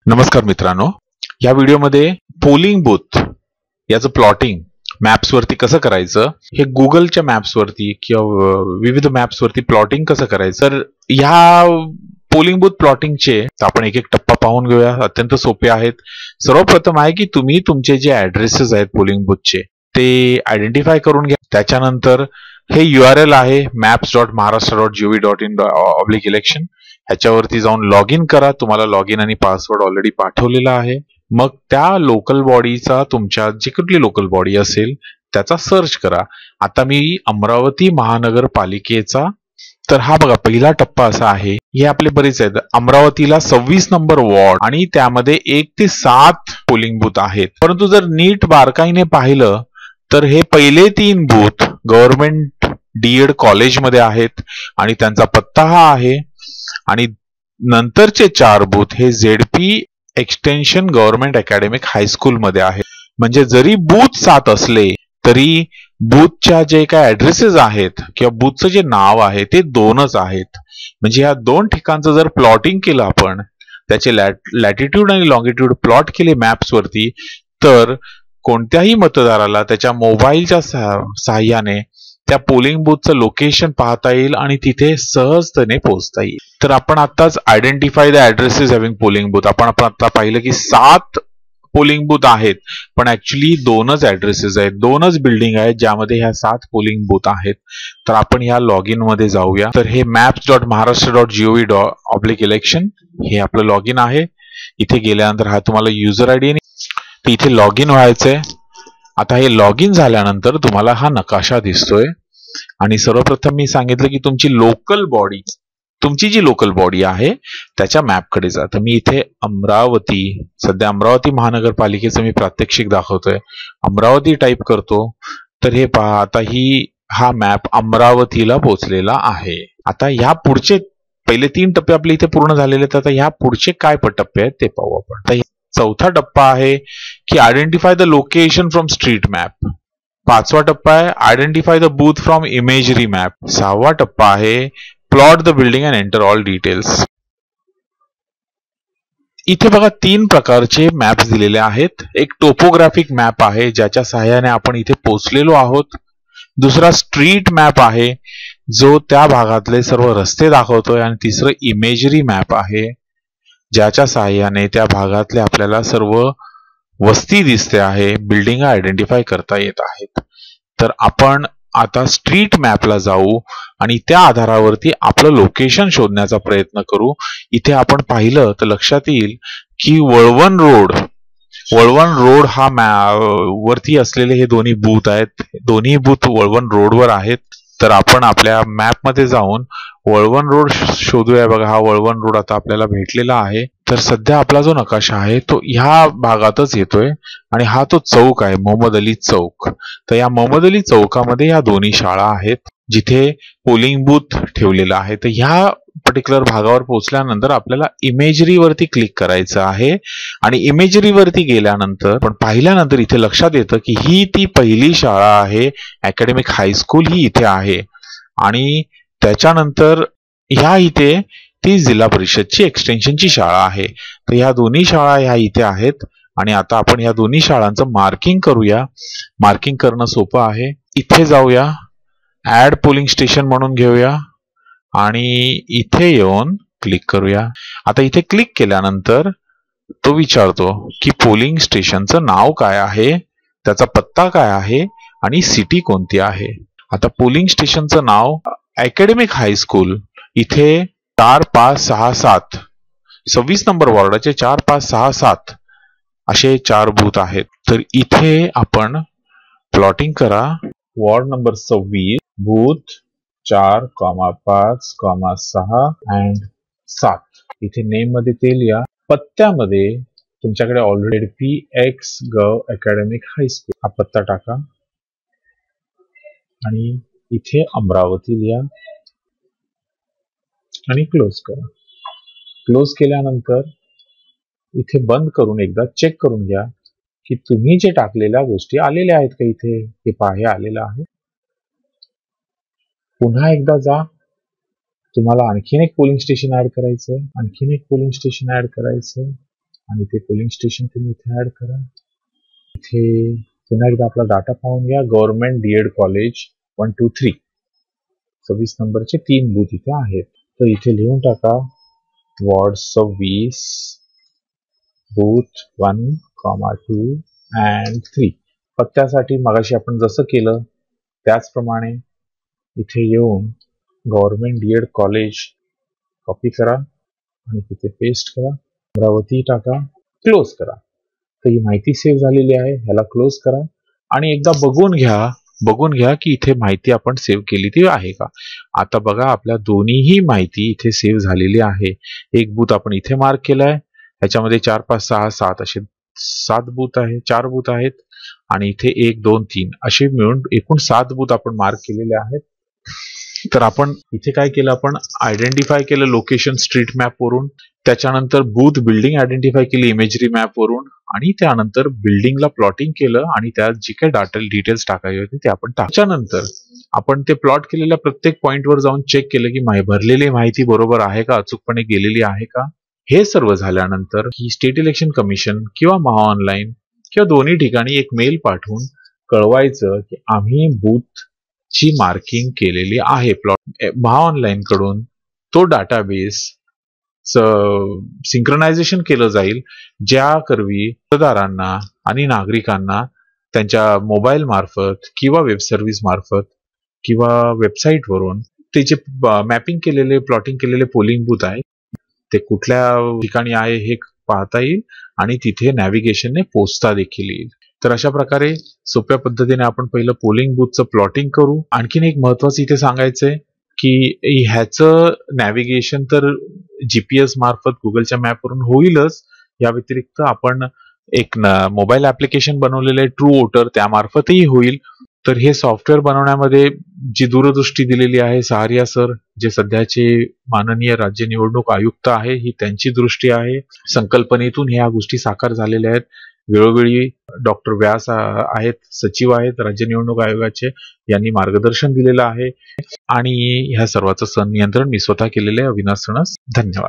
नमस्कार मित्रांनो, या व्हिडिओमध्ये पोलिंग बूथ याचं प्लॉटिंग मॅप्स वरती कसं करायचं, हे गुगलच्या मॅप्स वरती किंवा विविध मॅप्स वरती प्लॉटिंग कसं करायचं, तर ह्या पोलिंग बूथ प्लॉटिंगचे आपण एक एक टप्पा पाहून घेऊया. अत्यंत सोपे आहेत. सर्वप्रथम आहे की तुम्ही तुमचे जे ऍड्रेसेस आहेत पोलिंग बूथचे ते आयडेंटिफाय करून घ्या. त्याच्यानंतर हे URL आहे maps.maharashtra.gov.in/election. ह्याच्यावरती जाऊन लॉग इन करा. तुम्हाला लॉग इन आणि पासवर्ड ऑलरेडी पाठवलेला आहे. मग त्या लोकल बॉडीचा, तुमच्या जी कुठली लोकल बॉडी असेल त्याचा सर्च करा. आता मी अमरावती महानगरपालिकेचा, तर हा बघा पहिला टप्पा असा आहे. हे आपले बरेच आहेत. अमरावतीला 26 नंबर वॉर्ड आणि त्यामध्ये 1 ते 7 पोलिंग बूथ आहेत. परंतु जर नीट बारकाईने पाहिलं तर हे पहिले 3 बूथ गव्हर्नमेंट DED कॉलेजमध्ये आहेत आणि त्यांचा पत्ता हा आहे. आणि नंतरचे 4 बूथ हे ZP extension government academic high school मध्ये आहे. म्हणजे जरी बूथ 7 असले तरी बूथच्या जे काय ऍड्रेसेस आहेत किंवा बूथचं जे नाव आहे ते 2च आहेत. म्हणजे ह्या 2 ठिकाणचं जर प्लॉटिंग केलं आपण, त्याचे लॅटिट्यूड आणि लॉंगिट्यूड प्लॉट केले मॅप्स वरती, तर कोणत्याही मतदाराला त्याच्या मोबाईलच्या सहाय्याने त्या पोलिंग बूथचं लोकेशन पाहता येईल आणि तिथे सहजतेने पोहोचता येईल. तर आपण आताच identify the addresses having polling booth, आपण आता पाहिलं की 7 पोलिंग बूथ आहेत, पण ऍक्च्युली 2च ऍड्रेसेस आहेत, 2च बिल्डिंग आहेत ज्यामध्ये ह्या 7 पोलिंग बूथ आहेत. तर आपण ह्या लॉग इन मध्ये जाऊया. तर हे maps.maharashtra.gov.in/election हे आपलं लॉग इन आहे. इथे गेल्यानंतर हा तुम्हाला युजर आयडी, तर इथे लॉग इन व्हायचंय. आता हे लॉग इन झाल्यानंतर तुम्हाला हा नकाशा दिसतोय आणि सर्वप्रथम मी सांगितलं की तुमची जी लोकल बॉडी आहे त्याच्या मॅपकडे जा. तर मी इथे सध्या अमरावती महानगरपालिकेचं मी प्रात्यक्षिक दाखवतोय. अमरावती टाईप करतो तर हे पहा, आता हा मॅप अमरावतीला पोहोचलेला आहे. आता ह्या पुढचे पहिले 3 टप्पे आपले इथे पूर्ण झालेले आहेत. आता ह्या पुढचे काय टप्पे आहेत ते पाहू आपण. चौथा टप्पा आहे की identify the location from street map. 5वा टप्पा आहे identify the booth from imagery map. 6वा टप्पा आहे plot the building and enter all details. इथे बघा 3 प्रकारचे मॅप्स दिलेले आहेत. एक टोपोग्राफिक मॅप आहे ज्याच्या सहाय्याने आपण इथे पोहोचलेलो आहोत. दुसरा स्ट्रीट मॅप आहे जो त्या भागातले सर्व रस्ते दाखवतोय. आणि तिसरं इमेजरी मॅप आहे ज्याच्या सहाय्याने त्या भागातले आपल्याला सर्व वस्ती दिसते आहे, बिल्डिंग आयडेंटिफाय करता येत आहेत. तर आपण आता स्ट्रीट मॅपला जाऊ आणि त्या आधारावरती आपलं लोकेशन शोधण्याचा प्रयत्न करू. इथे आपण पाहिलं तर लक्षात येईल की वळवण रोड हा वरती असलेले हे दोन्ही बूथ आहेत. दोन्ही बूथ वळवण रोडवर आहेत. तर आपण आपल्या मॅप मध्ये जाऊन वळवण रोड शोधूया. बघा हा वळवण रोड आता आपल्याला भेटलेला आहे. तर सध्या आपला जो नकाशा आहे तो ह्या भागातच येतोय आणि हा तो चौक आहे, मोहम्मद अली चौक. तर या मोहम्मद अली चौकामध्ये या दोन्ही शाळा आहेत जिथे पोलिंग बूथ ठेवलेला आहे. तर ह्या पर्टिक्युलर भागावर पोहोचल्यानंतर आपल्याला इमेजरी वरती क्लिक करायचं आहे. आणि इमेजरी वरती गेल्यानंतर पण पाहिल्यानंतर इथे लक्षात येतं की ही ती पहिली शाळा आहे, अकॅडमिक हायस्कूल ही इथे आहे. आणि त्याच्यानंतर इथे ती जिल्हा परिषदची एक्सटेन्शनची शाळा आहे. तर ह्या दोन्ही शाळा ह्या इथे आहेत. आणि आता आपण ह्या दोन्ही शाळांचं मार्किंग करूया. मार्किंग करणं सोपं आहे. इथे जाऊया, ऍड पोलिंग स्टेशन म्हणून घेऊया आणि इथे येऊन क्लिक करूया. आता इथे क्लिक केल्यानंतर तो विचारतो की पोलिंग स्टेशनचं नाव काय आहे, त्याचा पत्ता काय आहे आणि सिटी कोणती आहे. आता पोलिंग स्टेशनचं नाव अकॅडमिक हायस्कूल, इथे 4, 5, 6, 7 26 नंबर वॉर्डाचे 4, 5, 6, 7 असे 4 बूथ आहेत. तर इथे आपण प्लॉटिंग करा. Ward number 26 booth 4, 5, 6 and 7. इथे नेम मध्ये ते लिहा. पत्त्यामध्ये तुमच्याकडे ऑलरेडी PX गव अकॅडमिक हायस्कूल हा पत्ता टाका आणि इथे अमरावती लिहा आणि क्लोज करा. क्लोज केल्यानंतर इथे बंद करून एकदा चेक करून घ्या की तुम्ही जे टाकलेल्या गोष्टी आलेल्या आहेत का. इथे हे पहा, हे आलेलं आहे. पुन्हा एकदा जा, तुम्हाला आणखीन एक पोलिंग स्टेशन ऍड करायचं, आणखीन एक पोलिंग स्टेशन ऍड करायचं. आणि ते पोलिंग स्टेशन तुम्ही इथे ऍड करा. इथे पुन्हा एकदा आपला डाटा पाहून घ्या. गव्हर्नमेंट डीएड कॉलेज 1, 2, 3 26 नंबरचे 3 बूथ इथे आहेत. तर इथे लिहून टाका वॉर्ड 26 बूथ 1, 2 and 3. पत्त्यासाठी मगाशी आपण जसं केलं त्याचप्रमाणे इथे येऊन गव्हर्नमेंट डीएड कॉलेज कॉपी करा आणि तिथे पेस्ट करा. अमरावती टाका, क्लोज करा. तर ही माहिती सेव्ह झालेली आहे. ह्याला क्लोज करा आणि एकदा बघून घ्या की इथे माहिती आपण सेव्ह केली ती आहे का. आता बघा आपल्या दोन्हीही माहिती इथे सेव्ह झालेली आहे. एक बूथ आपण इथे मार्क केलाय. ह्याच्यामध्ये 4, 5, 6, 7 असे 7 बूथ आहे, 4 बूथ आहेत आणि इथे 1, 2, 3 असे मिळून एकूण 7 बूथ आपण मार्क केलेले आहेत. तर आपण इथे काय केलं, आपण आयडेंटिफाय केलं लोकेशन स्ट्रीट मॅप वरून, त्याच्यानंतर बूथ बिल्डिंग आयडेंटिफाय केली इमेजरी मॅप वरून आणि त्यानंतर बिल्डिंगला प्लॉटिंग केलं आणि त्यात जे काही डाटा डिटेल्स टाकायचे होते ते आपण त्याच्यानंतर आपण ते प्लॉट केलेल्या प्रत्येक पॉइंटवर जाऊन चेक केलं की भरलेली माहिती बरोबर आहे का, अचूकपणे गेलेली आहे का. हे सर्व झाल्यानंतर ही स्टेट इलेक्शन कमिशन किंवा महाऑनलाईन किंवा दोन्ही ठिकाणी एक मेल पाठवून कळवायचं की आम्ही बूथ ची मार्किंग केलेली आहे. प्लॉट महाऑनलाईन कडून तो डाटाबेस सिंक्रोनायझेशन केलं जाईल, ज्या करवी मतदारांना आणि नागरिकांना त्यांच्या मोबाईल मार्फत किंवा वेब सर्व्हिस मार्फत किंवा वेबसाईट वरून ते जे मॅपिंग केलेले प्लॉटिंग केलेले पोलिंग बूथ आहे ते कुठल्या ठिकाणी आहे हे पाहता येईल आणि तिथे नॅव्हिगेशनने पोहोचता देखील येईल. तर अशा प्रकारे सोप्या पद्धतीने आपण पहिलं पोलिंग बूथचं प्लॉटिंग करू. आणखीन एक महत्वाचं इथे सांगायचंय की ह्याचं नॅव्हिगेशन तर जीपीएस मार्फत गुगलच्या मॅपवरून होईलच, या व्यतिरिक्त आपण एक मोबाईल ऍप्लिकेशन बनवलेलं आहे ट्रू वोटर, त्यामार्फतही होईल. तर हे सॉफ्टवेअर बनवण्यामध्ये जी दूरदृष्टी दिलेली आहे सहारिया सर, जे सध्याचे माननीय राज्य निवडणूक आयुक्त आहे, ही त्यांची दृष्टी आहे. संकल्पनेतून ह्या गोष्टी साकार झालेल्या आहेत. वेळोवेळी डॉक्टर व्यास आहेत, सचिव आहेत राज्य निवडणूक आयोगाचे, यांनी मार्गदर्शन दिलेलं आहे आणि ह्या सर्वांचं संनियंत्रण मी स्वतः केलेलं आहे, अविनाश सणस. धन्यवाद.